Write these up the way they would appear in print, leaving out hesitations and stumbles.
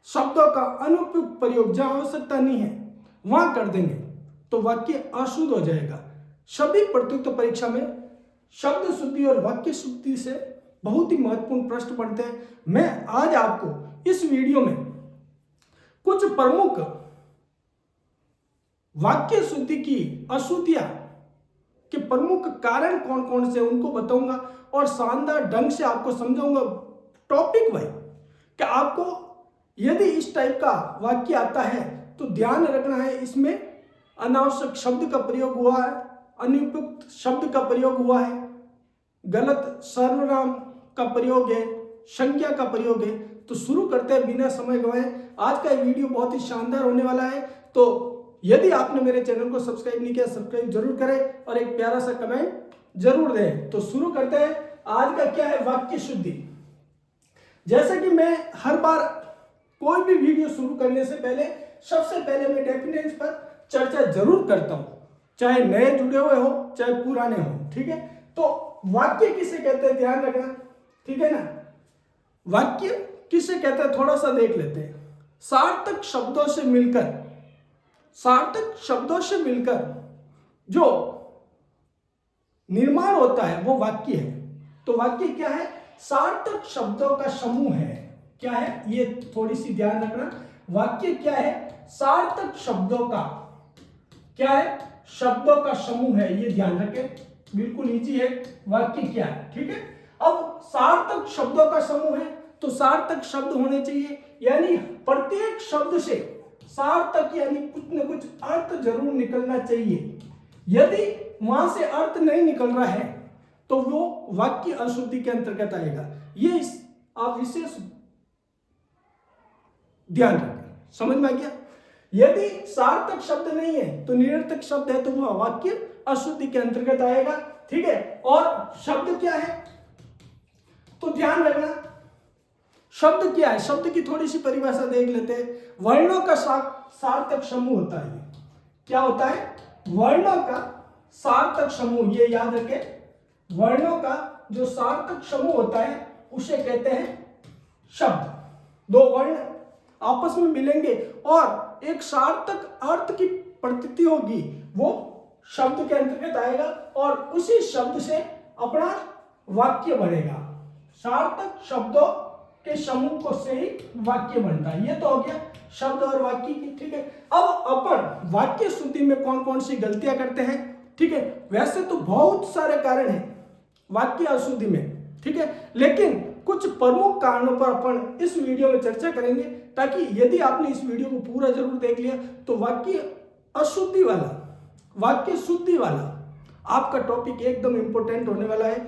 शब्दों का अनुपयुक्त प्रयोग जहां आवश्यकता नहीं है वहां कर देंगे तो वाक्य अशुद्ध हो जाएगा। सभी प्रतियोगिता परीक्षा में शब्द शुद्धि और वाक्य शुद्धि से बहुत ही महत्वपूर्ण प्रश्न बनते हैं। मैं आज आपको इस वीडियो में कुछ प्रमुख वाक्य शुद्धि की अशुद्धियां के प्रमुख कारण कौन कौन से उनको बताऊंगा और शानदार ढंग से आपको समझाऊंगा टॉपिक वाइज कि आपको यदि इस टाइप का वाक्य आता है तो ध्यान रखना है, इसमें अनावश्यक शब्द का प्रयोग हुआ है, अनुपयुक्त शब्द का प्रयोग हुआ है, गलत सर्वनाम का प्रयोग है, संज्ञा का प्रयोग है। तो शुरू करते हैं बिना समय गवाए। आज का ये वीडियो बहुत ही शानदार होने वाला है। तो यदि आपने मेरे चैनल को सब्सक्राइब नहीं किया सब्सक्राइब जरूर करें और एक प्यारा सा कमेंट जरूर दें। तो शुरू करते हैं। आज का क्या है, वाक्य शुद्धि। जैसे कि मैं हर बार कोई भी वीडियो शुरू करने से पहले सबसे पहले मैं डेफिनेशन पर चर्चा जरूर करता हूं, चाहे नए जुड़े हुए हो चाहे पुराने हो। ठीक है, तो वाक्य किसे कहते हैं ध्यान रखना, ठीक है ना। वाक्य किसे कहते हैं थोड़ा सा देख लेते हैं। सार्थक शब्दों से मिलकर जो निर्माण होता है वो वाक्य है। तो वाक्य क्या है, सार्थक शब्दों का समूह है। क्या है ये थोड़ी सी ध्यान रखना। वाक्य क्या है, सार्थक शब्दों का क्या है, शब्दों का समूह है। ये ध्यान रखें, बिल्कुल इजी है। वाक्य क्या है, ठीक है। अब सार्थक शब्दों का समूह है तो सार्थक शब्द होने चाहिए, यानी प्रत्येक शब्द से सार्थक यानी कुछ न कुछ अर्थ जरूर निकलना चाहिए। यदि वहां से अर्थ नहीं निकल रहा है तो वो वाक्य अशुद्धि के अंतर्गत आएगा। ये आप विशेष ध्यान रखें, समझ में आ गया। यदि सार्थक शब्द नहीं है तो निरर्थक शब्द है तो वह वाक्य अशुद्धि के अंतर्गत आएगा, ठीक है। और शब्द क्या है तो ध्यान रखना, शब्द क्या है, शब्द की थोड़ी सी परिभाषा देख लेते हैं। वर्णों का सार्थक समूह होता है। क्या होता है, वर्णों का सार्थक समूह। ये याद रखें, वर्णों का जो सार्थक समूह होता है उसे कहते हैं शब्द। दो वर्ण आपस में मिलेंगे और एक सार्थक अर्थ की प्रतीति होगी, वो शब्द के अंतर्गत आएगा और उसी शब्द से अपना वाक्य बनेगा। सार्थक शब्दों के समूह को से ही वाक्य बनता है। ये तो हो गया शब्द और वाक्य की, ठीक है। अब अपन वाक्य शुद्धि में कौन कौन सी गलतियां करते हैं, ठीक है। वैसे तो बहुत सारे कारण हैं वाक्य अशुद्धि में, ठीक है, लेकिन कुछ प्रमुख कारणों पर अपन इस वीडियो में चर्चा करेंगे ताकि यदि आपने इस वीडियो को पूरा जरूर देख लिया तो वाक्य अशुद्धि वाला, वाक्य शुद्धि वाला आपका टॉपिक एकदम इंपॉर्टेंट होने वाला है।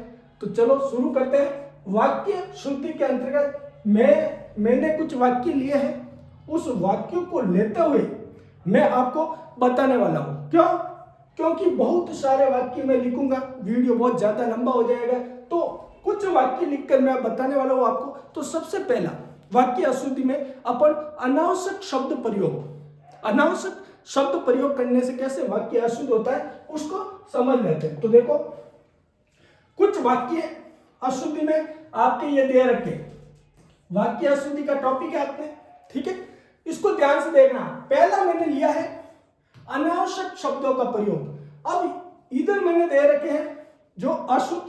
तो चलो शुरू करते हैं। वाक्य शुद्धि के अंतर्गत मैंने कुछ वाक्य लिए हैं, उस वाक्यों को लेते हुए मैं आपको बताने वाला हूं। क्यों, क्योंकि बहुत सारे वाक्य मैं लिखूंगा, वीडियो बहुत ज्यादा लंबा हो जाएगा, तो कुछ वाक्य लिखकर मैं बताने वाला हूं आपको। तो सबसे पहला वाक्य अशुद्धि में अपन अनावश्यक शब्द प्रयोग करने से कैसे वाक्य अशुद्ध होता है उसको समझ लेते हैं। तो देखो, कुछ वाक्य अशुद्धि में आपके ये दे रखे, वाक्य अशुद्धि का टॉपिक है आपने, ठीक है, इसको ध्यान से देखना। पहला मैंने लिया है अनावश्यक शब्दों का प्रयोग। अब इधर मैंने दे रखे हैं जो अशुद्ध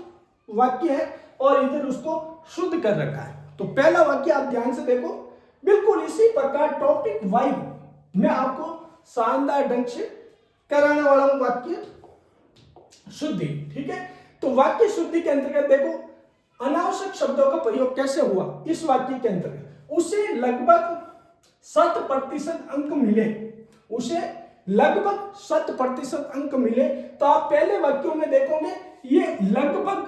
वाक्य है और इधर उसको शुद्ध कर रखा है। तो पहला वाक्य आप ध्यान से देखो, बिल्कुल इसी प्रकार टॉपिक वाइज मैं आपको शानदार ढंग से कराने वाला हूं वाक्य शुद्धि, ठीक है। तो वाक्य शुद्धि के अंतर्गत देखो अनावश्यक शब्दों का प्रयोग कैसे हुआ इस वाक्य के अंतर्गत। उसे लगभग 100% अंक मिले, उसे लगभग 100% अंक मिले। तो आप पहले वाक्यों में देखोगे ये लगभग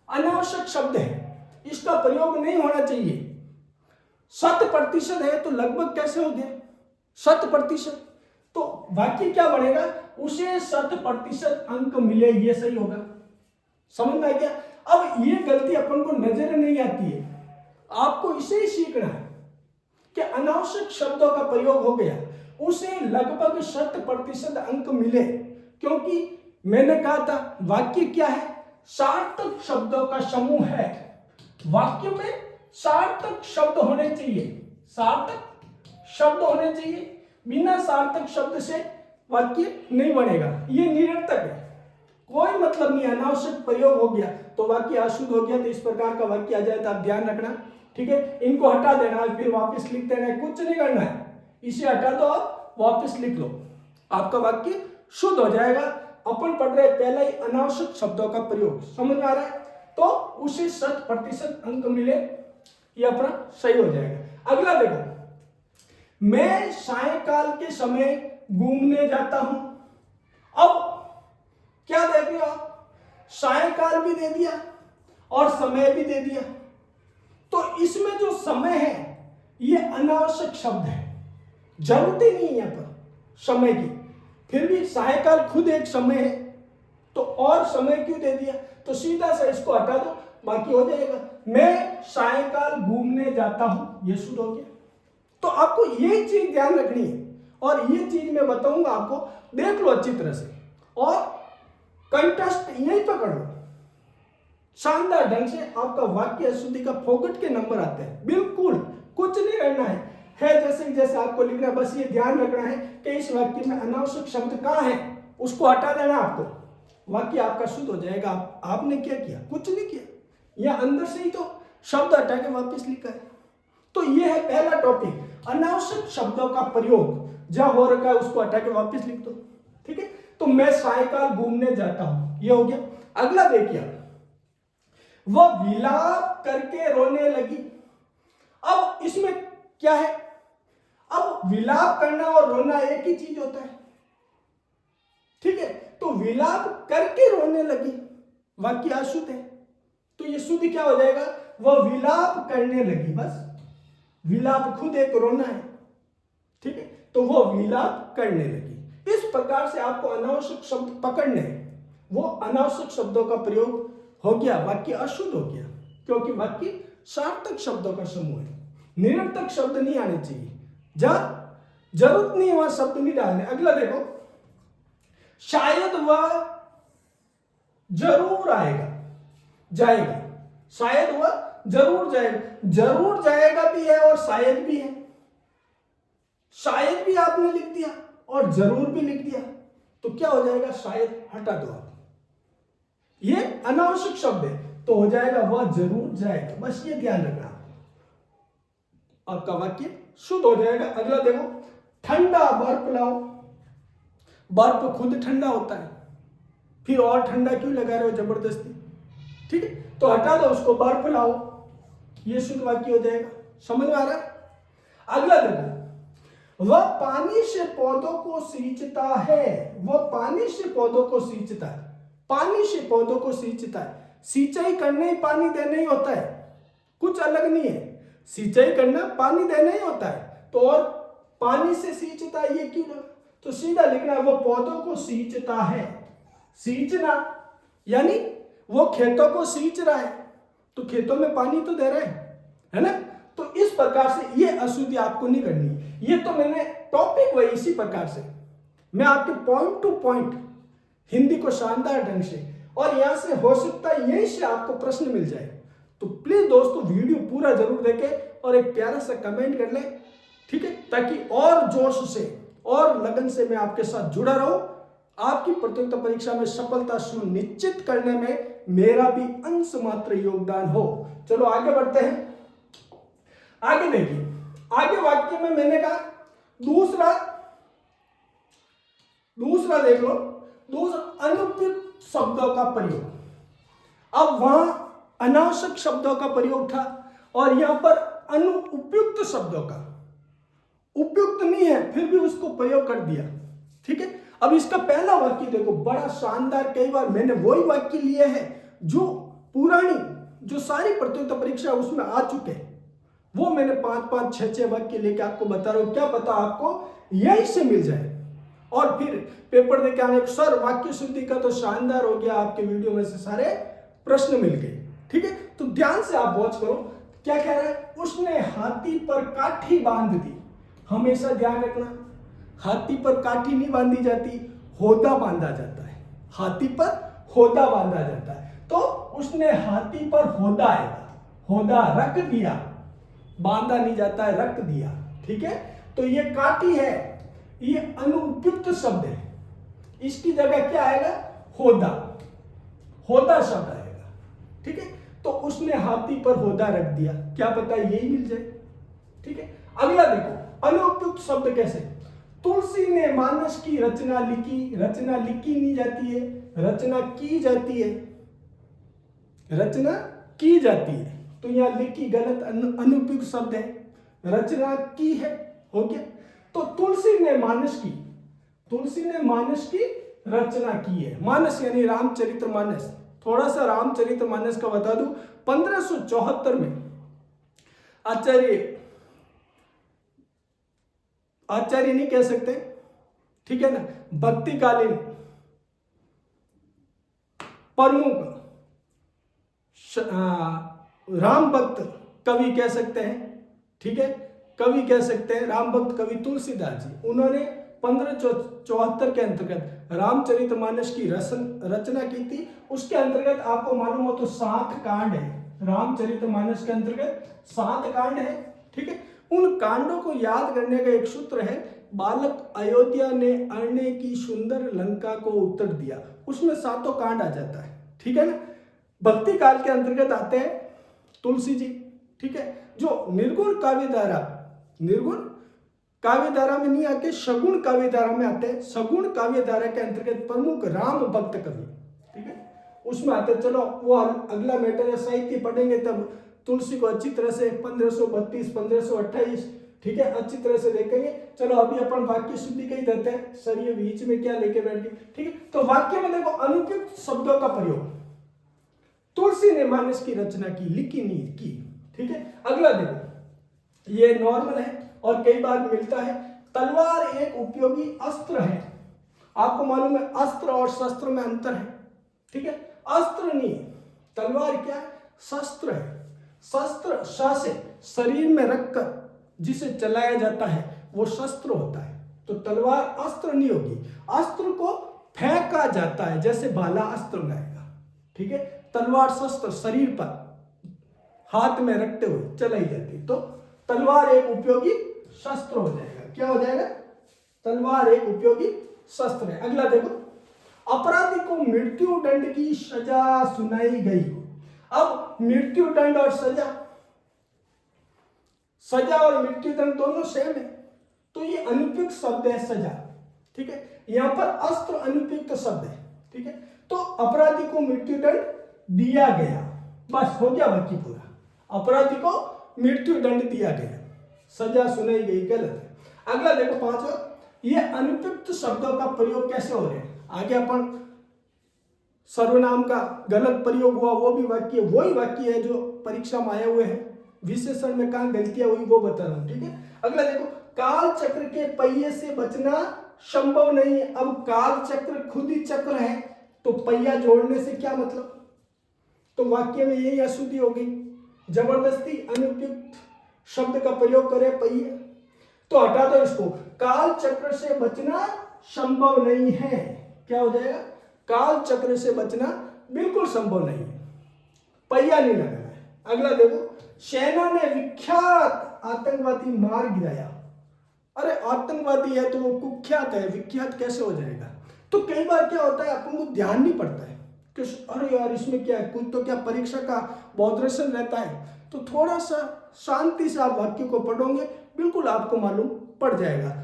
अनावश्यक शब्द है, इसका प्रयोग नहीं होना चाहिए। 100% है तो लगभग कैसे हो गया 100%। तो वाक्य क्या बनेगा, उसे 100% अंक मिले, ये सही होगा। समझ में आ गया। अब ये गलती अपन को नजर नहीं आती है, आपको इसे ही सीखना है कि अनावश्यक शब्दों का प्रयोग हो गया, उसे लगभग 100% अंक मिले। क्योंकि मैंने कहा था वाक्य क्या है, सार्थक शब्दों का समूह है। वाक्य में सार्थक शब्द होने चाहिए, सार्थक शब्द होने चाहिए, बिना सार्थक शब्द से वाक्य नहीं बनेगा, ये निरर्थक है, कोई मतलब नहीं, अनावश्यक प्रयोग हो गया तो वाक्य अशुद्ध हो गया, तो इस प्रकार का वाक्य आ जाए तो आप ध्यान रखना, ठीक है। इनको हटा देना, फिर वापस लिख देना, कुछ नहीं करना है, इसे हटा दो, आप वापस लिख लो, आपका वाक्य शुद्ध हो जाएगा। अपन पढ़ रहे पहला ही अनावश्यक शब्दों का प्रयोग, समझ में आ रहा है, तो उसे 100% अंक मिले, ये अपना सही हो जाएगा। अगला देखो, मैं सायंकाल के समय घूमने जाता हूं। अब क्या देख रहे हो आप, सायंकाल भी दे दिया और समय भी दे दिया, तो इसमें जो समय है ये अनावश्यक शब्द है, जरूरत ही नहीं है यहाँ पर समय की, फिर भी सायंकाल खुद एक समय है, तो और समय क्यों दे दिया, तो सीधा सा इसको हटा दो, बाकी हो जाएगा। मैं सायंकाल घूमने जाता हूं, ये शुद्ध हो गया। तो आपको ये चीज ध्यान रखनी है, और ये चीज मैं बताऊंगा आपको, देख लो अच्छी तरह से, और कंटेस्ट यही पकड़ लो, शानदार ढंग से आपका वाक्य अशुद्धि का फोकट के नंबर आते हैं, बिल्कुल कुछ नहीं करना है जैसे आपको लिखना है, बस ये ध्यान रखना है कि इस वाक्य में अनावश्यक शब्द कहाँ है, उसको हटा देना आपको, वाक्य आपका शुद्ध हो जाएगा। आपने क्या किया, कुछ नहीं किया, या अंदर से ही तो शब्द हटा के वापस लिखा है। तो ये है पहला टॉपिक, अनावश्यक शब्दों का प्रयोग, जहां हो रखा है उसको हटा के वापस लिख दो, ठीक है। तो मैं सायंकाल घूमने जाता हूं, ये हो गया। अगला देखिए, वह विलाप करके रोने लगी। अब इसमें क्या है, अब विलाप करना और रोना एक ही चीज होता है, ठीक है। तो विलाप करके रोने लगी, वाक्य अशुद्ध है, तो ये शुद्ध क्या हो जाएगा, वह विलाप करने लगी, बस विलाप खुद एक रोना है, ठीक है, तो वो विलाप करने लगी। इस प्रकार से आपको अनावश्यक शब्द पकड़ने हैं, वो अनावश्यक शब्दों का प्रयोग हो गया, वाक्य अशुद्ध हो गया, क्योंकि वाक्य सार्थक शब्दों का समूह है, निरर्थक शब्द नहीं आने चाहिए, जहां जरूरत नहीं वहां शब्द नहीं डालने। अगला देखो, शायद वह जरूर आएगा जाएगा, शायद वह जरूर जाएगा, जरूर जाएगा भी है और शायद भी है, शायद भी आपने लिख दिया और जरूर भी लिख दिया, तो क्या हो जाएगा, शायद हटा दो आप, ये अनावश्यक शब्द है, तो हो जाएगा वह जरूर जाएगा, बस ये ध्यान रखना, आपका वाक्य शुद्ध हो जाएगा। अगला देखो, ठंडा बर्फ लाओ, बर्फ खुद ठंडा होता है, फिर और ठंडा क्यों लगा रहे हो जबरदस्ती, ठीक है, तो हटा दो उसको, बर्फ लाओ, ये शुद्ध वाक्य हो जाएगा, समझ में आ रहा है। अगला देखो, वह पानी से पौधों को सींचता है, वह पानी से पौधों को सींचता है, पानी से पौधों को सींचता है, सिंचाई करना ही पानी देना ही होता है, कुछ अलग नहीं है, सिंचाई करना पानी देना ही होता है, तो और पानी से सींचता है ये क्यों लगा, तो सीधा लिखना है वो पौधों को सींचता है, सींचना यानी वो खेतों को सींच रहा है, तो खेतों में पानी तो दे रहा है ना, तो इस प्रकार से ये अशुद्धि आपको नहीं करनी, ये तो मैंने टॉपिक वही इसी प्रकार से मैं आपके पॉइंट टू पॉइंट हिंदी को शानदार ढंग से, और यहां से हो सकता है यहीं से आपको प्रश्न मिल जाए, तो प्लीज दोस्तों वीडियो पूरा जरूर देखें और एक प्यारा सा कमेंट कर लें, ठीक है, ताकि और जोश से और लगन से मैं आपके साथ जुड़ा रहूं, आपकी प्रतियोगिता परीक्षा में सफलता सुनिश्चित करने में मेरा भी अंश मात्र योगदान हो। चलो आगे बढ़ते हैं, आगे देखिए, आगे वाक्य में मैंने कहा दूसरा देख लो, दूसरा अनुपयुक्त शब्दों का प्रयोग। अब वहां अनावश्यक शब्दों का प्रयोग था और यहां पर अनुपयुक्त शब्दों का, उपयुक्त नहीं है फिर भी उसको प्रयोग कर दिया, ठीक है। अब इसका पहला वाक्य देखो, बड़ा शानदार, कई बार मैंने वही वाक्य लिए हैं जो पुरानी जो सारी प्रतियोगिता परीक्षा उसमें आ चुके हैं, वो मैंने 5-5, 6-6 वाक्य लेके आपको बता रहा हूं, क्या पता आपको यही से मिल जाए और फिर पेपर देके आने, सर वाक्य शुद्धि का तो शानदार हो गया, आपके वीडियो में से सारे प्रश्न मिल गए, ठीक है। तो ध्यान से आप वॉच करो, क्या कह रहा है, उसने हाथी पर काठी बांध दी, हमेशा ध्यान रखना, हाथी पर काठी नहीं बांधी जाती, होदा बांधा जाता है, हाथी पर होदा बांधा जाता है, तो उसने हाथी पर होदा रख दिया, बांधा नहीं जाता है, रख दिया, ठीक है। तो ये काटी है, ये अनुपयुक्त शब्द है, इसकी जगह क्या आएगा, होदा, होदा शब्द आएगा, ठीक है। तो उसने हाथी पर होदा रख दिया, क्या पता यही मिल जाए, ठीक है। अगला देखो अनुपयुक्त शब्द कैसे, तुलसी ने मानस की रचना लिखी, रचना लिखी नहीं जाती है, रचना की जाती है, रचना की जाती है, तो यहां लिखी गलत, अनुपयुक्त शब्द है, रचना की है, हो गया। तो तुलसी ने मानस की, तुलसी ने मानस की रचना की है, मानस यानी रामचरितमानस। थोड़ा सा रामचरितमानस का बता दूं, 1574 में आचार्य नहीं कह सकते, ठीक है ना, भक्तिकालीन प्रमुख राम भक्त कवि कह सकते हैं, ठीक है, कवि कह सकते हैं, राम भक्त कवि तुलसीदास जी, उन्होंने 1574 के अंतर्गत रामचरितमानस की रचना की थी। उसके अंतर्गत आपको मालूम हो तो 7 कांड है, रामचरितमानस के अंतर्गत 7 कांड है, ठीक है। उन कांडों को याद करने का एक सूत्र है, बालक अयोध्या ने अरण्य की सुंदर लंका को उत्तर दिया, उसमें 7 कांड आ जाता है, ठीक है ना। भक्ति काल के अंतर्गत आते हैं तुलसी जी, ठीक है। जो निर्गुण काव्य धारा, निर्गुण काव्य धारा में नहीं आते, सगुण काव्य धारा में आते हैं। सगुण काव्य धारा के अंतर्गत प्रमुख राम भक्त कवि, ठीक है, उसमें आते। चलो वो अगला मैटर है, साहित्य पढ़ेंगे तब तुलसी को अच्छी तरह से 1532 1528, ठीक है, अच्छी तरह से देखेंगे। चलो अभी अपन वाक्य शुद्धि का ही देते हैं, सर ये बीच में क्या लेके बैठ गए, ठीक है। तो वाक्य में देखो अनुपयुक्त शब्दों का प्रयोग, तुलसी ने मानस की रचना की, लिखी नहीं की, ठीक है। अगला देखो, ये नॉर्मल है और कई बार मिलता है, तलवार एक उपयोगी अस्त्र है। आपको मालूम है अस्त्र और शस्त्र में अंतर है, ठीक है। अस्त्र नहीं, तलवार क्या है, शस्त्र है। शस्त्र से शरीर में रखकर जिसे चलाया जाता है वो शस्त्र होता है, तो तलवार अस्त्र नहीं होगी। अस्त्र को फेंका जाता है, जैसे भाला अस्त्र लगाएगा, ठीक है। तलवार शस्त्र शरीर पर हाथ में रखते हुए चलाई जाती है, तो तलवार एक उपयोगी शस्त्र हो जाएगा। क्या हो जाएगा, तलवार एक उपयोगी शस्त्र है। अगला देखो, अपराधी को मृत्यु दंड की सजा सुनाई गई। अब मृत्यु दंड और सजा, सजा और मृत्यु दंड दोनों सेम है, तो ये अनुपयुक्त शब्द है सजा, ठीक है। यहां पर अस्त्र अनुपयुक्त शब्द है, ठीक है। तो अपराधी को मृत्यु दंड दिया गया, बस हो गया वाक्य पूरा। अपराधी को मृत्यु दंड दिया गया, सजा सुनाई गई, गलत है। अगला देखो 5वां, ये अनुपयुक्त शब्दों का प्रयोग कैसे हो रहे हैं। आगे अपन सर्वनाम का गलत प्रयोग हुआ, वो भी वाक्य वही वाक्य है जो परीक्षा में आए हुए हैं, विशेषण में कहां गलतियां हुई वो बता रहा हूं, ठीक है। अगला देखो, काल चक्र के पहिए से बचना संभव नहीं है। अब काल चक्र खुद ही चक्र है, तो पहिया जोड़ने से क्या मतलब, तो वाक्य में यही अशुद्धि होगी। जबरदस्ती अनुपयुक्त शब्द का प्रयोग करे पहिए, तो हटा दो इसको। काल चक्र से बचना संभव नहीं है, क्या हो जाएगा, काल चक्र से बचना बिल्कुल संभव नहीं है, पहिया नहीं लगाना है। अगला देखो, सेना ने विख्यात आतंकवादी मार गिराया। अरे आतंकवादी है तो वो कुख्यात है, विख्यात कैसे हो जाएगा। तो कई बार क्या होता है, अपन को ध्यान नहीं पड़ता है कि अरे यार इसमें क्या है, कुछ तो क्या परीक्षा का बॉदरेशन रहता है, तो थोड़ा सा शांति से आप वाक्य को पढ़ोगे, बिल्कुल आपको मालूम पड़ जाएगा।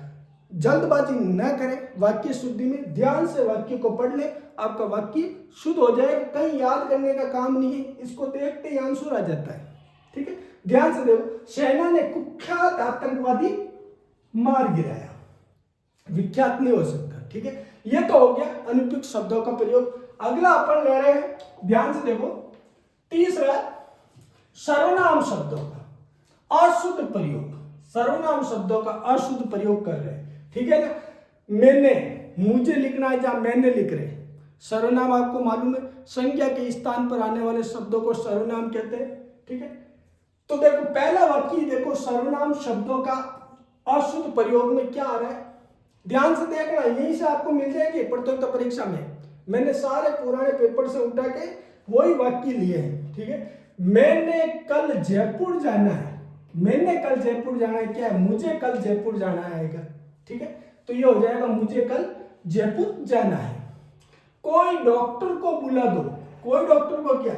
जल्दबाजी न करें, वाक्य शुद्धि में ध्यान से वाक्य को पढ़ ले, आपका वाक्य शुद्ध हो जाएगा। कहीं याद करने का काम नहीं है, इसको देखते ही आंसर आ जाता है, ठीक है। ध्यान से देखो, सेना ने कुख्यात आतंकवादी मार गिराया, विख्यात नहीं हो सकता, ठीक है। ये तो हो गया अनुपयुक्त शब्दों का प्रयोग। अगला अपन ले रहे हैं, ध्यान से देखो, तीसरा सर्वनाम शब्दों का अशुद्ध प्रयोग। सर्वनाम शब्दों का अशुद्ध प्रयोग कर रहे हैं, ठीक है ना। मैंने, मुझे लिखना है जहां मैंने लिख रहे, सर्वनाम आपको मालूम है, संज्ञा के स्थान पर आने वाले शब्दों को सर्वनाम कहते हैं, ठीक है। तो देखो पहला वाक्य देखो, सर्वनाम शब्दों का अशुद्ध प्रयोग में क्या आ रहा है, ध्यान से देखना, यहीं से आपको मिल जाएगी प्रतियोगिता परीक्षा में। मैंने सारे पुराने पेपर से उठा के वही वाक्य लिए हैं, ठीक है। मैंने कल जयपुर जाना है, मैंने कल जयपुर जाना है, क्या है, मुझे कल जयपुर जाना आएगा। ठीक है, तो ये हो जाएगा मुझे कल जयपुर जाना है। कोई डॉक्टर को बुला दो, कोई डॉक्टर को क्या,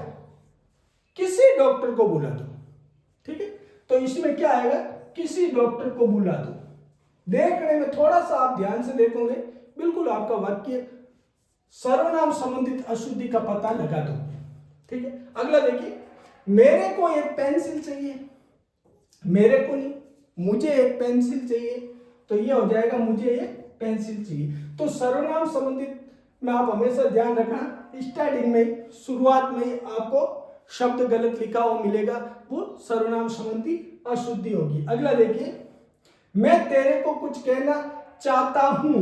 किसी डॉक्टर को बुला दो। ठीक है, तो इसमें क्या आएगा, किसी डॉक्टर को बुला दो। देखने में थोड़ा सा आप ध्यान से देखोगे, बिल्कुल आपका वाक्य सर्वनाम संबंधित अशुद्धि का पता लगा दो। ठीक है, अगला देखिए, मेरे को एक पेंसिल चाहिए, मेरे को नहीं, मुझे एक पेंसिल चाहिए, तो ये हो जाएगा मुझे एक पेंसिल चाहिए। तो सर्वनाम संबंधित में आप हमेशा ध्यान रखना, स्टार्टिंग में, शुरुआत में आपको शब्द गलत लिखा हुआ मिलेगा, वो सर्वनाम संबंधी अशुद्धि होगी। अगला देखिए, मैं तेरे को कुछ कहना चाहता हूं,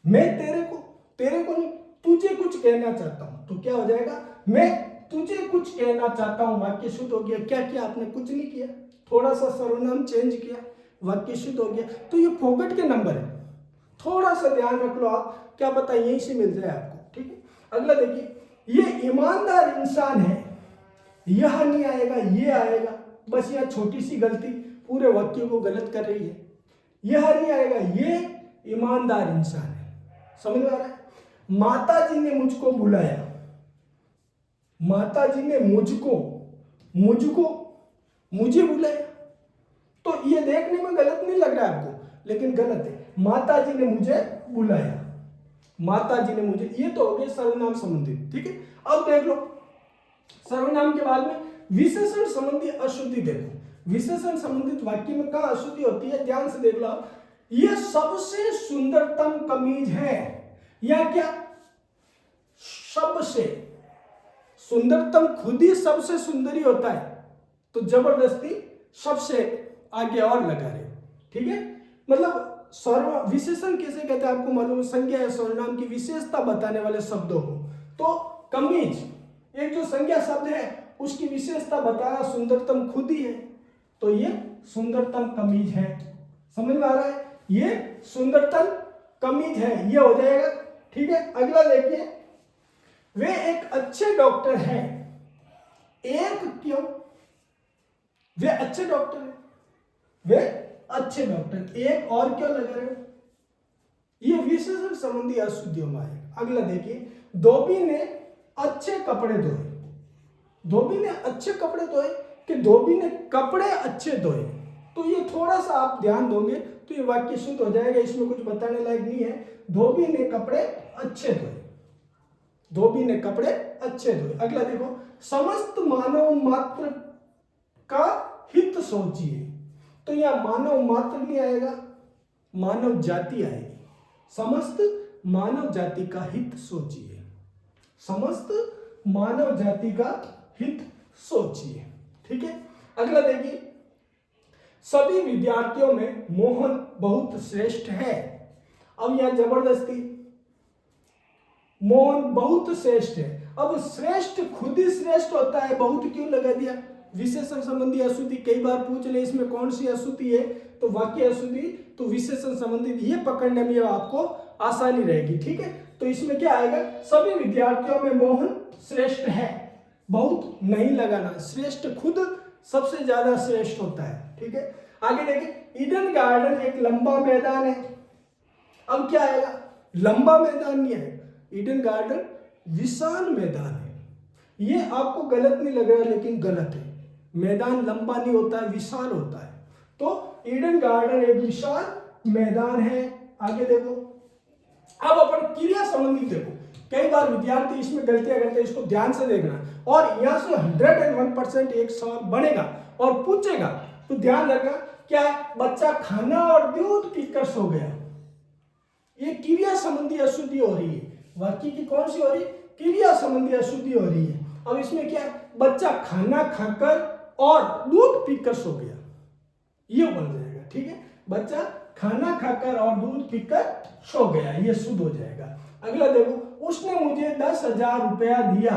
मैं तेरे को नहीं, तुझे कुछ कहना चाहता हूं, तो क्या हो जाएगा, मैं तुझे कुछ कहना चाहता हूं। वाक्य शुद्ध हो गया। क्या किया आपने, कुछ नहीं किया, थोड़ा सा सर्वनाम चेंज किया, वाक्य शुद्ध हो गया। तो ये फोकट के नंबर है, थोड़ा सा ध्यान रख लो आप, क्या पता यहीं से मिल जाए आपको। ठीक है, अगला देखिए, ये ईमानदार इंसान है, यह नहीं आएगा, ये आएगा। बस यह छोटी सी गलती पूरे वाक्य को गलत कर रही है। यह नहीं आएगा, ये ईमानदार इंसान है। समझ में आ रहा है। माता जी ने मुझको बुलाया, माता जी ने मुझे बुलाया, तो ये देखने में गलत नहीं लग रहा है आपको, लेकिन गलत है। माता जी ने मुझे बुलाया, माता जी ने मुझे, ये तो हो गया सर्वनाम संबंधित। ठीक है, अब देख लो सर्वनाम के बाद में विशेषण संबंधी अशुद्धि देखो। विशेषण संबंधित वाक्य में कहां अशुद्धि होती है, ध्यान से देख लो। ये सबसे सुंदरतम कमीज है, या क्या, सबसे सुंदरतम खुद ही सबसे सुंदर ही होता है, तो जबरदस्ती सबसे आगे और लगा रहे। ठीक है, मतलब सर्व विशेषण किसे कहते हैं आपको मालूम है, संज्ञा या सर्वनाम की विशेषता बताने वाले शब्दों को। तो कमीज एक जो संज्ञा शब्द है उसकी विशेषता बताना सुंदरतम खुद ही है, तो ये सुंदरतम कमीज है। समझ में आ रहा है, ये सुंदरतम कमीज है, ये हो जाएगा। ठीक है, अगला देखिए, वे एक अच्छे डॉक्टर हैं। एक क्यों, वे अच्छे डॉक्टर हैं, वे अच्छे डॉक्टर, एक और क्यों लगा रहे हो, ये विशेषण संबंधी अशुद्धियों में आएगा। अगला देखिए, धोबी ने अच्छे कपड़े धोए, धोबी ने अच्छे कपड़े धोए कि धोबी ने कपड़े अच्छे धोए, तो ये थोड़ा सा आप ध्यान दोगे तो ये वाक्य शुद्ध हो जाएगा, इसमें कुछ बताने लायक नहीं है। धोबी ने कपड़े अच्छे धोए, धोबी ने कपड़े अच्छे धोए। अगला देखो, समस्त मानव मात्र का हित सोचिए, तो यह मानव मात्र नहीं आएगा, मानव जाति आएगी। समस्त मानव जाति का हित सोचिए, समस्त मानव जाति का हित सोचिए। ठीक है, अगला देखिए, सभी विद्यार्थियों में मोहन बहुत श्रेष्ठ है। अब यह जबरदस्ती, मोहन बहुत श्रेष्ठ है। अब श्रेष्ठ खुद ही श्रेष्ठ होता है, बहुत क्यों लगा दिया, विशेषण संबंधी अशुद्धि कई बार पूछ ले इसमें कौन सी अशुद्धि है, तो वाक्य अशुद्धि, तो विशेषण संबंधित, ये पकड़ने में आपको आसानी रहेगी। ठीक है, तो इसमें क्या आएगा, सभी विद्यार्थियों में मोहन श्रेष्ठ है, बहुत नहीं लगाना, श्रेष्ठ खुद सबसे ज्यादा श्रेष्ठ होता है। ठीक है, आगे देखिए, ईडन गार्डन एक लंबा मैदान है। अब क्या आएगा, लंबा मैदान नहीं है, ईडन गार्डन विशाल मैदान है। ये आपको गलत नहीं लग रहा, लेकिन गलत है, मैदान लंबा नहीं होता है, विशाल होता है। तो ईडन गार्डन एक विशाल मैदान है। आगे देखो, अब अपन क्रिया संबंधी देखो, कई बार विद्यार्थी इसमें गलतियां करते हैं, इसको ध्यान से देखना, और यहां से 101% एक सवाल बनेगा और पूछेगा, तो ध्यान रखना। क्या है, बच्चा खाना और दूध पीकर सो गया, ये क्रिया संबंधी अशुद्धि हो रही है। वाक्य की कौन सी हो रही है, क्रिया संबंधी अशुद्धि हो रही है। अब इसमें क्या है, बच्चा खाना खाकर और दूध पीकर सो गया, ये बन जाएगा। ठीक है, बच्चा खाना खाकर और दूध पीकर सो गया, ये शुद्ध हो जाएगा। अगला देखो, उसने मुझे 10,000 रुपया दिया।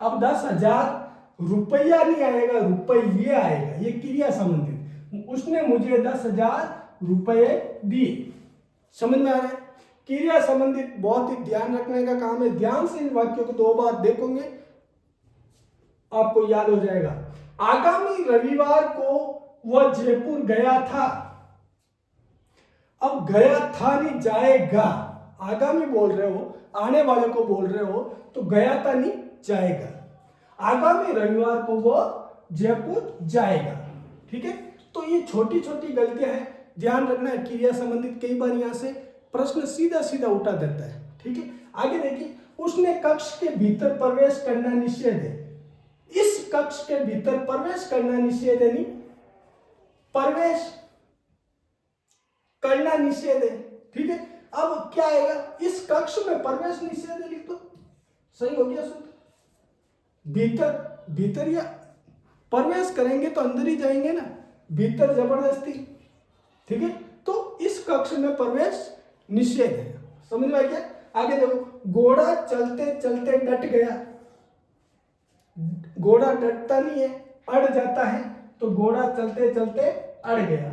अब 10,000 रुपया नहीं आएगा, रुपये आएगा, ये क्रिया संबंधित। उसने मुझे 10,000 रुपये दिए। समझ में आ रहा है, क्रिया संबंधित बहुत ही ध्यान रखने का काम है। ध्यान से इन वाक्यों को 2 बार देखोगे आपको याद हो जाएगा। आगामी रविवार को वह जयपुर गया था। अब गया था नहीं जाएगा, आगामी बोल रहे हो, आने वाले को बोल रहे हो, तो गया था नहीं जाएगा। आगामी रविवार को वह जयपुर जाएगा। ठीक है, तो ये छोटी छोटी गलतियां हैं, ध्यान रखना है। क्रिया संबंधित कई बार यहां से प्रश्न सीधा सीधा उठा देता है। ठीक है, आगे देखिए, उसने कक्ष के भीतर प्रवेश करना निषेध है। इस कक्ष के भीतर प्रवेश करना निषेध है, नहीं प्रवेश करना निषेध है। ठीक है, अब क्या आएगा, इस कक्ष में प्रवेश निषेध है, लिख दो, सही हो गया सूत्र। भीतर, भीतर या प्रवेश करेंगे तो अंदर ही जाएंगे ना, भीतर जबरदस्ती। ठीक है, तो इस कक्ष में प्रवेश निषेध है, समझ में आ गया। आगे देखो, घोड़ा चलते चलते डट गया। घोड़ा डटता नहीं है, अड़ जाता है, तो घोड़ा चलते चलते अड़ गया,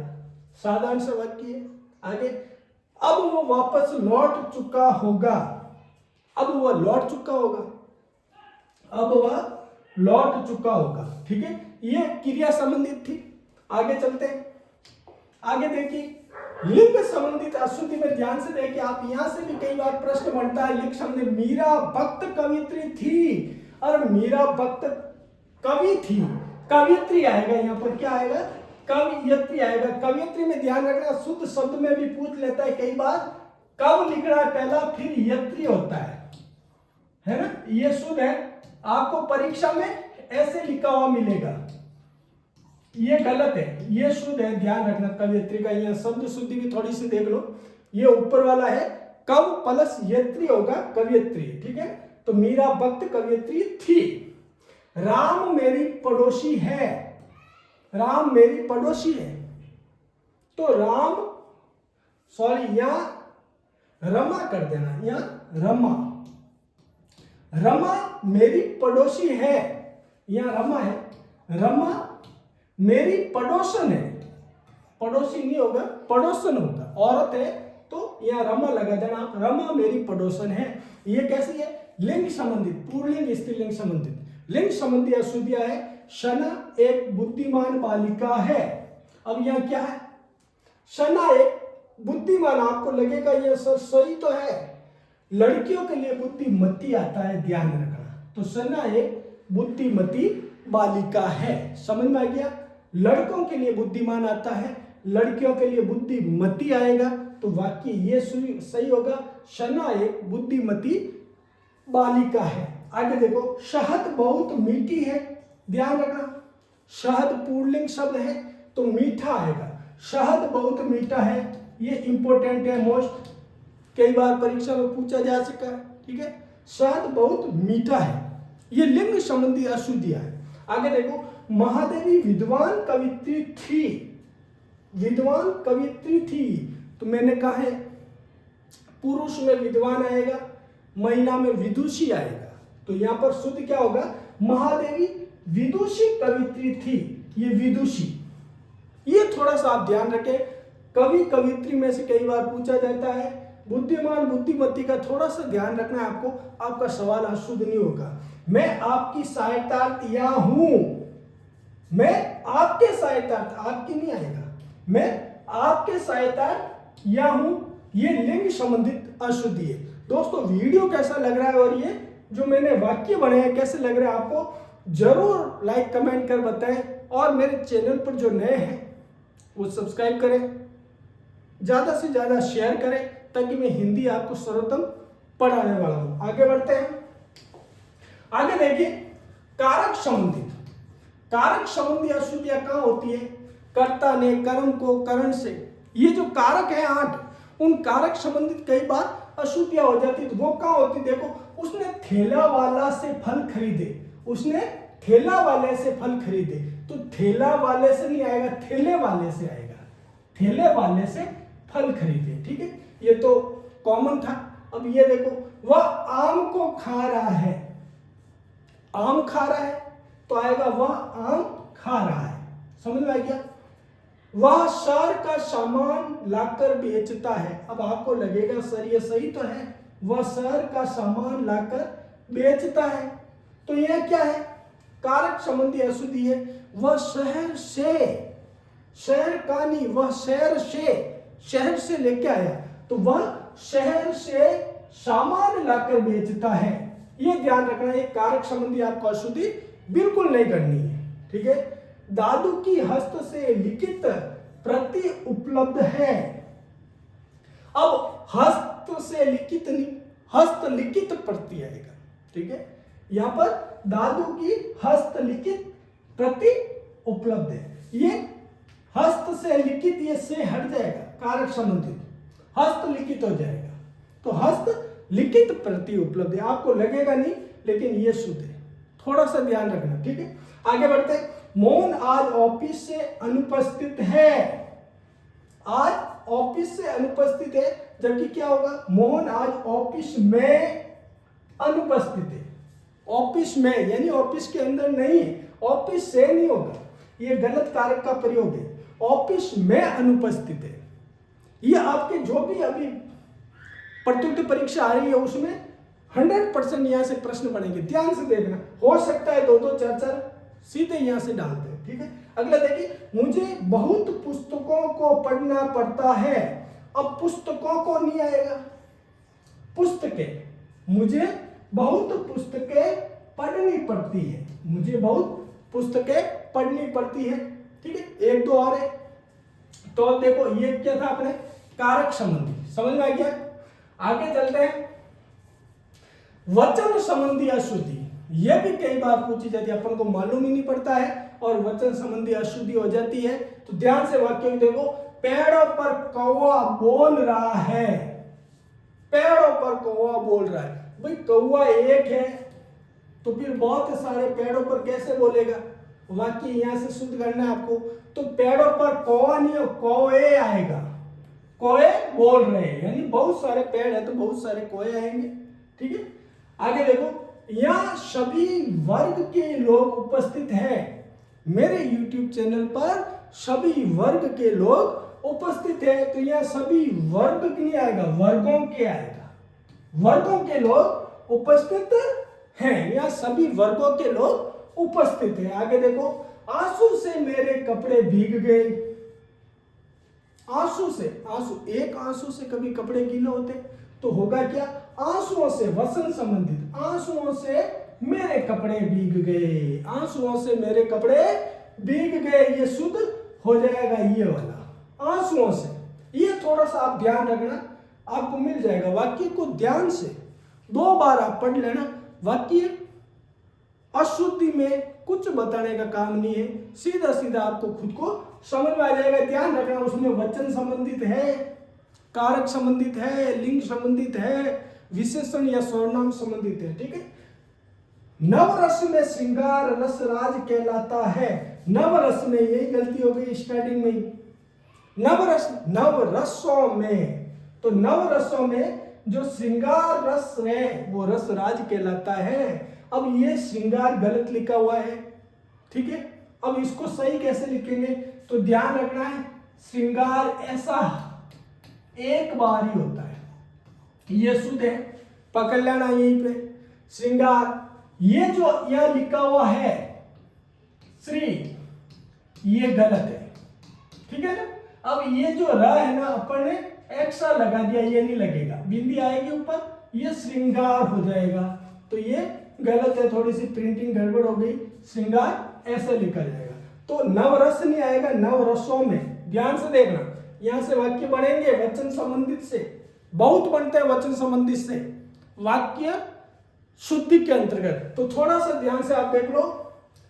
साधारण सा वाक्य है। आगे, अब वो वापस लौट चुका होगा। अब वह लौट चुका होगा, अब वह लौट चुका होगा। ठीक है, ये क्रिया संबंधित थी। आगे चलते हैं, आगे देखिए, लिंग संबंधित अशुद्धि में ध्यान से देखिए, आप यहां से भी कई बार प्रश्न बनता है। लिंग संबंधित, मीरा भक्त कवित्री थी, और मीरा भक्त कवि थी, कवित्री आएगा यहाँ पर, क्या आएगा, कवियत्री आएगा। कवियत्री में ध्यान रखना, शुद्ध शब्द में भी पूछ लेता है कई बार, कव लिख रहा है पहला, फिर यत्री होता है ना, ये शुद्ध है। आपको परीक्षा में ऐसे लिखा हुआ मिलेगा, ये गलत है, ये शुद्ध है, ध्यान रखना। कवियत्री का यहाँ शब्द शुद्धि भी थोड़ी सी देख लो, ये ऊपर वाला है, कव प्लस यत्री होगा कवियत्री। ठीक है, तो मीरा भक्त कवियत्री थी। राम मेरी पड़ोसी है, राम मेरी पड़ोसी है, तो राम, सॉरी यहां रमा कर देना, यहां रमा, रमा मेरी पड़ोसी है, यहां रमा है, रमा मेरी पड़ोसन है, पड़ोसी नहीं होगा, पड़ोसन होगा, औरत है तो यहां रमा लगा देना, रमा मेरी पड़ोसन है। ये कैसी है, लिंग संबंधित, पुल्लिंग स्त्रीलिंग संबंधित। लिंग संबंधी अशुद्धियां है, शना एक बुद्धिमान बालिका है। अब यहां क्या है, शना एक बुद्धिमान, आपको लगेगा ये सर सही तो है, लड़कियों के लिए बुद्धिमती आता है, ध्यान रखना। तो शना एक बुद्धिमती बालिका है, समझ में आ गया। लड़कों के लिए बुद्धिमान आता है, लड़कियों के लिए बुद्धिमती आएगा, तो वाक्य ये सही होगा, शना एक बुद्धिमती बालिका है। आगे देखो, शहद बहुत मीठी है, ध्यान रखना, शहद पुल्लिंग शब्द है तो मीठा आएगा, शहद बहुत मीठा है, ये इंपॉर्टेंट है, मोस्ट, कई बार परीक्षा में पूछा जा सका है। ठीक है, शहद बहुत मीठा है, ये लिंग संबंधी अशुद्धियां है। आगे देखो, महादेवी विद्वान कवित्री थी, विद्वान कवित्री थी, तो मैंने कहा है पुरुष में विद्वान आएगा, महिला में विदुषी आएगा, तो यहां पर शुद्ध क्या होगा, महादेवी विदुषी कवित्री थी, ये विदुषी। ये थोड़ा सा आप ध्यान रखें, कवि कवित्री में से कई बार पूछा जाता है, बुद्धिमान बुद्धिमती का थोड़ा सा ध्यान रखना है आपको, आपका सवाल अशुद्ध नहीं होगा। मैं आपकी सहायतार्थ या हूं, मैं आपके सहायतार्थ, आपकी नहीं आएगा, मैं आपके सहायतार्थ या हूं, ये लिंग संबंधित अशुद्धि है। दोस्तों वीडियो कैसा लग रहा है और ये जो मैंने वाक्य बनाए कैसे लग रहे हैं आपको, जरूर लाइक कमेंट कर बताएं, और मेरे चैनल पर जो नए हैं वो सब्सक्राइब करें, ज़्यादा से ज़्यादा शेयर करें, ताकि मैं हिंदी आपको सर्वोत्तम पढ़ाने वाला हूँ। आगे बढ़ते हैं, आगे देखिए, कारक संबंधित, कारक संबंधी अशुद्धियां कहाँ होती है, कर्ता ने, कर्म को, करण से, ये जो कारक है 8, उन कारक संबंधित कई बार अशुद्धियां हो जाती है, तो वो कहाँ होती, देखो, उसने ठेला वाला से फल खरीदे, उसने ठेला वाले से फल खरीदे, तो ठेला वाले से नहीं आएगा, ठेले वाले से आएगा, ठेले वाले से फल खरीदे। ठीक है, ये तो कॉमन था। अब ये देखो, वह आम को खा रहा है, आम खा रहा है, तो आएगा वह आम खा रहा है, समझ में आ गया। वह शहर का सामान लाकर बेचता है, अब आपको लगेगा सर ये सही तो है, वह शहर का सामान लाकर बेचता है, तो यह क्या है, कारक संबंधी अशुद्धि है। वह शहर से शहर कानी, वह शहर से लेके आया, तो वह शहर से सामान लाकर बेचता है। ये ध्यान रखना, ये कारक संबंधी आपको अशुद्धि बिल्कुल नहीं करनी है, ठीक है। दादू की हस्त से लिखित प्रति उपलब्ध है। अब हस्त से लिखित नहीं, हस्तलिखित प्रति आएगा, ठीक है। यहां पर दादू की हस्तलिखित प्रति उपलब्ध है। ये हस्त से लिखित, ये से हट जाएगा, कारक संबंधित, हस्तलिखित हो जाएगा। तो हस्तलिखित प्रति उपलब्ध है, आपको लगेगा नहीं लेकिन ये शुद्ध है, थोड़ा सा ध्यान रखना, ठीक है। आगे बढ़ते हैं। मोहन आज ऑफिस से अनुपस्थित है। आज ऑफिस से अनुपस्थित है, जबकि क्या होगा, मोहन आज ऑफिस में अनुपस्थित है। ऑफिस में यानी ऑफिस के अंदर नहीं है, ऑफिस से नहीं होगा, ये गलत कारक का प्रयोग है। ऑफिस में अनुपस्थित है। ये आपके जो भी अभी प्रतियोगिता परीक्षा आ रही है उसमें 100% यहाँ से प्रश्न बनेंगे, ध्यान से देखना। हो सकता है 2-2 4-4 सीधे यहाँ से डालते हैं, ठीक है। अगला देखिए, मुझे बहुत पुस्तकों को पढ़ना पड़ता है। अब पुस्तकों को नहीं आएगा, पुस्तकें, मुझे बहुत पुस्तकें पढ़नी पड़ती है, मुझे बहुत पुस्तकें पढ़नी पड़ती है, ठीक है। 1-2 और है। तो अब देखो ये क्या था अपने कारक संबंधी, समझ में आ गया। आगे चलते हैं। वचन संबंधी अशुद्धि, यह भी कई बार पूछी जाती है, अपन को मालूम ही नहीं पड़ता है और वचन संबंधी अशुद्धि हो जाती है। तो ध्यान से वाक्य में देखो, पेड़ों पर कौवा बोल रहा है। पेड़ों पर कौवा बोल रहा है, भाई कौवा एक है तो फिर बहुत सारे पेड़ों पर कैसे बोलेगा। वाक्य यहां से शुद्ध करना है आपको। तो पेड़ों पर कौवा नहीं, कौवे आएगा। कौवे बोल रहे हैं यानी बहुत सारे पेड़ है तो बहुत सारे कौवे आएंगे, ठीक है। आगे देखो, यहाँ सभी वर्ग के लोग उपस्थित हैं। मेरे YouTube चैनल पर सभी वर्ग के लोग उपस्थित है, तो यहाँ सभी वर्ग नहीं आएगा, वर्गों के आएगा। वर्गों के लोग उपस्थित हैं, यहाँ सभी वर्गों के लोग उपस्थित हैं। आगे देखो, आंसू से मेरे कपड़े भीग गए। आंसू से, आंसू, एक आंसू से कभी कपड़े गीले होते तो होगा क्या, आंसुओं से, वसन संबंधित, आंसुओं से मेरे कपड़े भीग गए, आंसुओं से मेरे कपड़े भीग गए, ये शुद्ध हो जाएगा ये वाला, आंसुओं से। ये थोड़ा सा आप ध्यान रखना, आपको मिल जाएगा। वाक्य को ध्यान से 2 बार आप पढ़ लेना। वाक्य अशुद्धि में कुछ बताने का काम नहीं है, सीधा सीधा आपको खुद को समझ में आ जाएगा। ध्यान रखना, उसमें वचन संबंधित है, कारक संबंधित है, लिंग संबंधित है, विशेषण या सर्वनाम संबंधित है, ठीक है। नवरस में श्रृंगार रस राज कहलाता है। नवरस में, यही गलती हो गई स्टार्टिंग में ही, नवरस, नवरसों में, तो नवरसों में जो श्रृंगार रस है वो रस राज कहलाता है। अब ये श्रृंगार गलत लिखा हुआ है, ठीक है। अब इसको सही कैसे लिखेंगे, तो ध्यान रखना है, श्रृंगार ऐसा एक बार ही होता है, ये शुद्ध है, पकड़ लेना यहीं पे। श्रृंगार, ये जो यह लिखा हुआ है श्री, ये गलत है, ठीक है ना। अब ये जो र है ना, अपन ने एक्स्ट्रा लगा दिया, ये नहीं लगेगा, बिंदी आएगी ऊपर, ये श्रृंगार हो जाएगा, तो ये गलत है, थोड़ी सी प्रिंटिंग गड़बड़ हो गई, श्रृंगार ऐसे लिखा जाएगा। तो नवरस नहीं आएगा, नवरसों में। ध्यान से देखना, यहां से वाक्य बनेंगे वचन संबंधित से, बहुत बनते हैं वचन संबंधित से वाक्य शुद्धि के अंतर्गत। तो थोड़ा सा ध्यान से आप देख लो,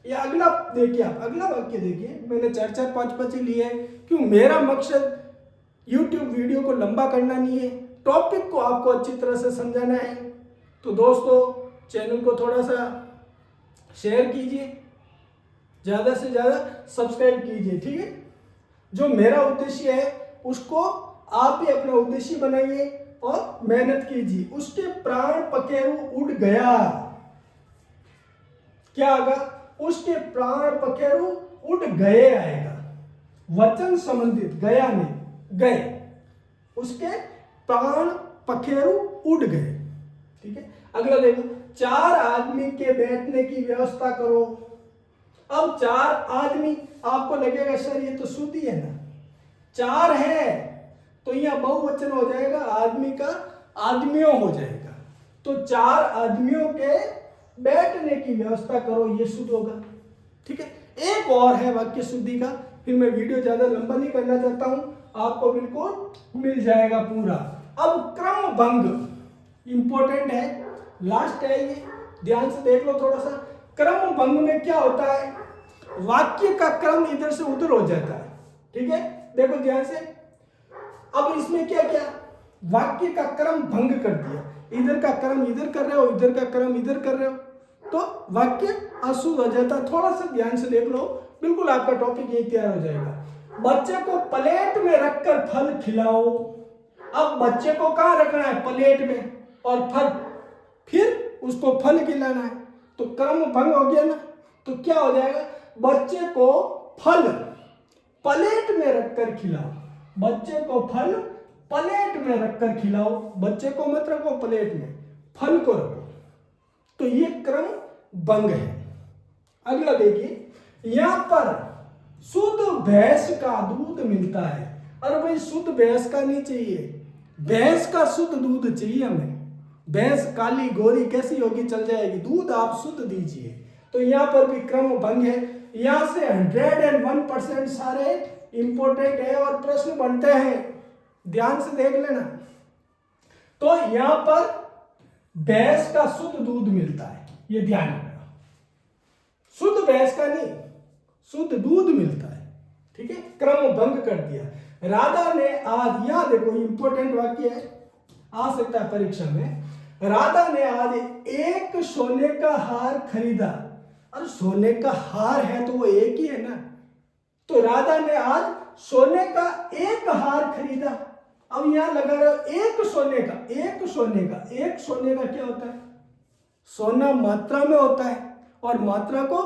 ये अगला देखिए, आप अगला वाक्य देखिए। मैंने 4-4 5-5 ही लिए हैं, क्यों, मेरा मकसद YouTube वीडियो को लंबा करना नहीं है, टॉपिक को आपको अच्छी तरह से समझाना है। तो दोस्तों चैनल को थोड़ा सा शेयर कीजिए, ज़्यादा से ज़्यादा सब्सक्राइब कीजिए, ठीक है। जो मेरा उद्देश्य है उसको आप भी अपना उद्देश्य बनाइए और मेहनत कीजिए। उसके प्राण पखेरु उड़ गया, क्या आएगा, उसके प्राण पखेरु उड़ गए आएगा, वचन संबंधित, गया नहीं, गए, उसके प्राण पखेरु उड़ गए, ठीक है। अगला देखो, 4 आदमी के बैठने की व्यवस्था करो। अब 4 आदमी, आपको लगेगा सर ये तो शुद्ध ही है ना, 4 है तो यहाँ बहुवचन हो जाएगा, आदमी का आदमियों हो जाएगा। तो 4 आदमियों के बैठने की व्यवस्था करो, ये शुद्ध होगा। ठीक है, एक और है वाक्य शुद्धि का, फिर मैं वीडियो ज्यादा लंबा नहीं करना चाहता हूं, आपको बिल्कुल मिल जाएगा पूरा। अब क्रम भंग इंपॉर्टेंट है, लास्ट है ये, ध्यान से देख लो थोड़ा सा। क्रम भंग में क्या होता है, वाक्य का क्रम इधर से उधर हो जाता है। ठीक है, देखो ध्यान से। अब इसमें क्या क्या, वाक्य का क्रम भंग कर दिया, इधर का क्रम इधर कर रहे हो, इधर का क्रम इधर कर रहे हो, तो वाक्य अशुद्ध हो जाता है। थोड़ा सा ध्यान से देख लो, बिल्कुल आपका टॉपिक यही तैयार हो जाएगा। बच्चे को प्लेट में रखकर फल खिलाओ। अब बच्चे को कहाँ रखना है, प्लेट में, और फल, फिर उसको फल खिलाना है, तो क्रम भंग हो गया ना। तो क्या हो जाएगा, बच्चे को फल प्लेट में रखकर खिलाओ, बच्चे को फल प्लेट में रखकर खिलाओ, बच्चे को मत रखो प्लेट में, फल को रखो, तो ये क्रम भंग है। अगला देखिए, यहां पर शुद्ध भैंस का दूध मिलता है। अरे भाई शुद्ध भैंस का नहीं चाहिए, भैंस का शुद्ध दूध चाहिए हमें। भैंस काली गोरी कैसी होगी, चल जाएगी, दूध आप शुद्ध दीजिए। तो यहां पर भी क्रम भंग है। यहां से 101% सारे इंपॉर्टेंट है और प्रश्न बनते हैं, ध्यान से देख लेना। तो यहां पर भैंस का शुद्ध दूध मिलता है, ये ध्यान रखना, शुद्ध भैंस का नहीं, शुद्ध दूध मिलता है। ठीक है, क्रम भंग कर दिया। राधा ने आज, यहां देखो इंपॉर्टेंट वाक्य है, आ सकता है परीक्षा में। राधा ने आज एक सोने का हार खरीदा। अरे सोने का हार है तो वो एक ही है ना, तो राधा ने आज सोने का एक हार खरीदा। अब यहां लगा रहे एक सोने का, एक सोने का, एक सोने का क्या होता है, सोना मात्रा में होता है, और मात्रा को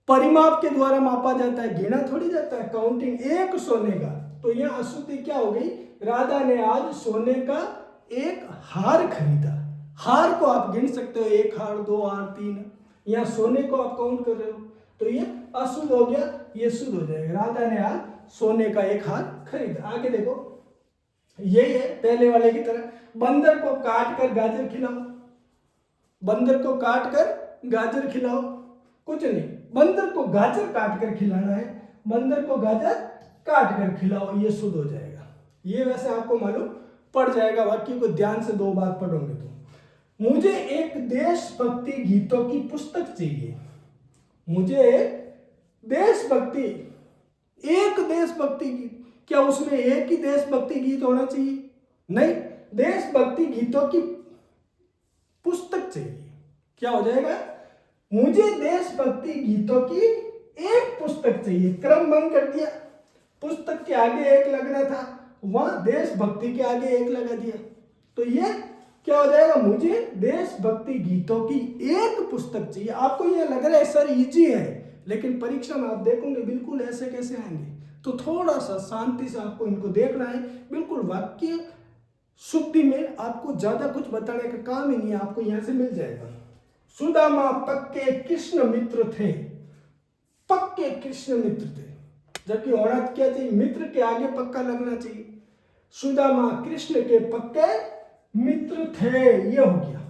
परिमाप के द्वारा मापा जाता है, गिना थोड़ी जाता है, काउंटिंग। एक सोने का, तो यह अशुद्धि क्या हो गई, राधा ने आज सोने का एक हार खरीदा। हार को आप गिन सकते हो, 1 हार, 2 हार, 3, यहाँ सोने को आप काउंट कर रहे हो, तो ये अशुद्ध हो गया, ये शुद्ध हो जाएगा। राधा ने आज सोने का एक हार खरीदा। आगे देखो, यही है पहले वाले की तरह। बंदर को काट कर गाजर खिलाओ, बंदर को काट कर गाजर खिलाओ, कुछ नहीं, बंदर को गाजर काट कर खिलाना है, बंदर को गाजर काट कर खिलाओ, ये शुद्ध हो जाएगा। ये वैसे आपको मालूम पड़ जाएगा, वाक्य को ध्यान से 2 बार पढ़ोगे तो। मुझे एक देशभक्ति गीतों की पुस्तक चाहिए, मुझे देशभक्ति, एक देशभक्ति गीत, क्या उसमें एक ही देशभक्ति गीत होना चाहिए, नहीं, देशभक्ति गीतों की पुस्तक चाहिए। क्या हो जाएगा, मुझे देशभक्ति गीतों की एक पुस्तक चाहिए, क्रम भंग कर दिया। पुस्तक के आगे एक लगना था, वहां देशभक्ति के आगे एक लगा दिया, तो ये क्या हो जाएगा, मुझे देशभक्ति गीतों की एक पुस्तक चाहिए। आपको ये लग रहा है सर इजी है, लेकिन परीक्षा में आप देखोगे बिल्कुल ऐसे कैसे आएंगे, तो थोड़ा सा शांति से आपको इनको देखना है। बिल्कुल वाक्य शुद्धि में आपको ज्यादा कुछ बताने का काम ही नहीं है, आपको यहां से मिल जाएगा। सुदामा पक्के कृष्ण मित्र थे, पक्के कृष्ण मित्र थे, जबकि होना क्या चाहिए, मित्र के आगे पक्का लगना चाहिए। सुदामा कृष्ण के पक्के मित्र थे, ये हो गया।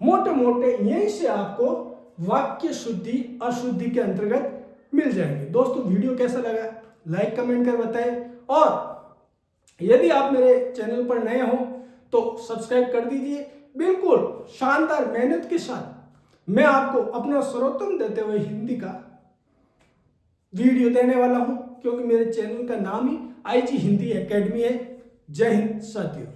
मोटे मोटे यहीं से आपको वाक्य शुद्धि अशुद्धि के अंतर्गत मिल जाएंगे। दोस्तों वीडियो कैसा लगा, लाइक कमेंट कर बताएं, और यदि आप मेरे चैनल पर नए हो तो सब्सक्राइब कर दीजिए। बिल्कुल शानदार मेहनत के साथ मैं आपको अपना सर्वोत्तम देते हुए हिंदी का वीडियो देने वाला हूं, क्योंकि मेरे चैनल का नाम ही IG हिंदी एकेडमी है। जय हिंद साथियों।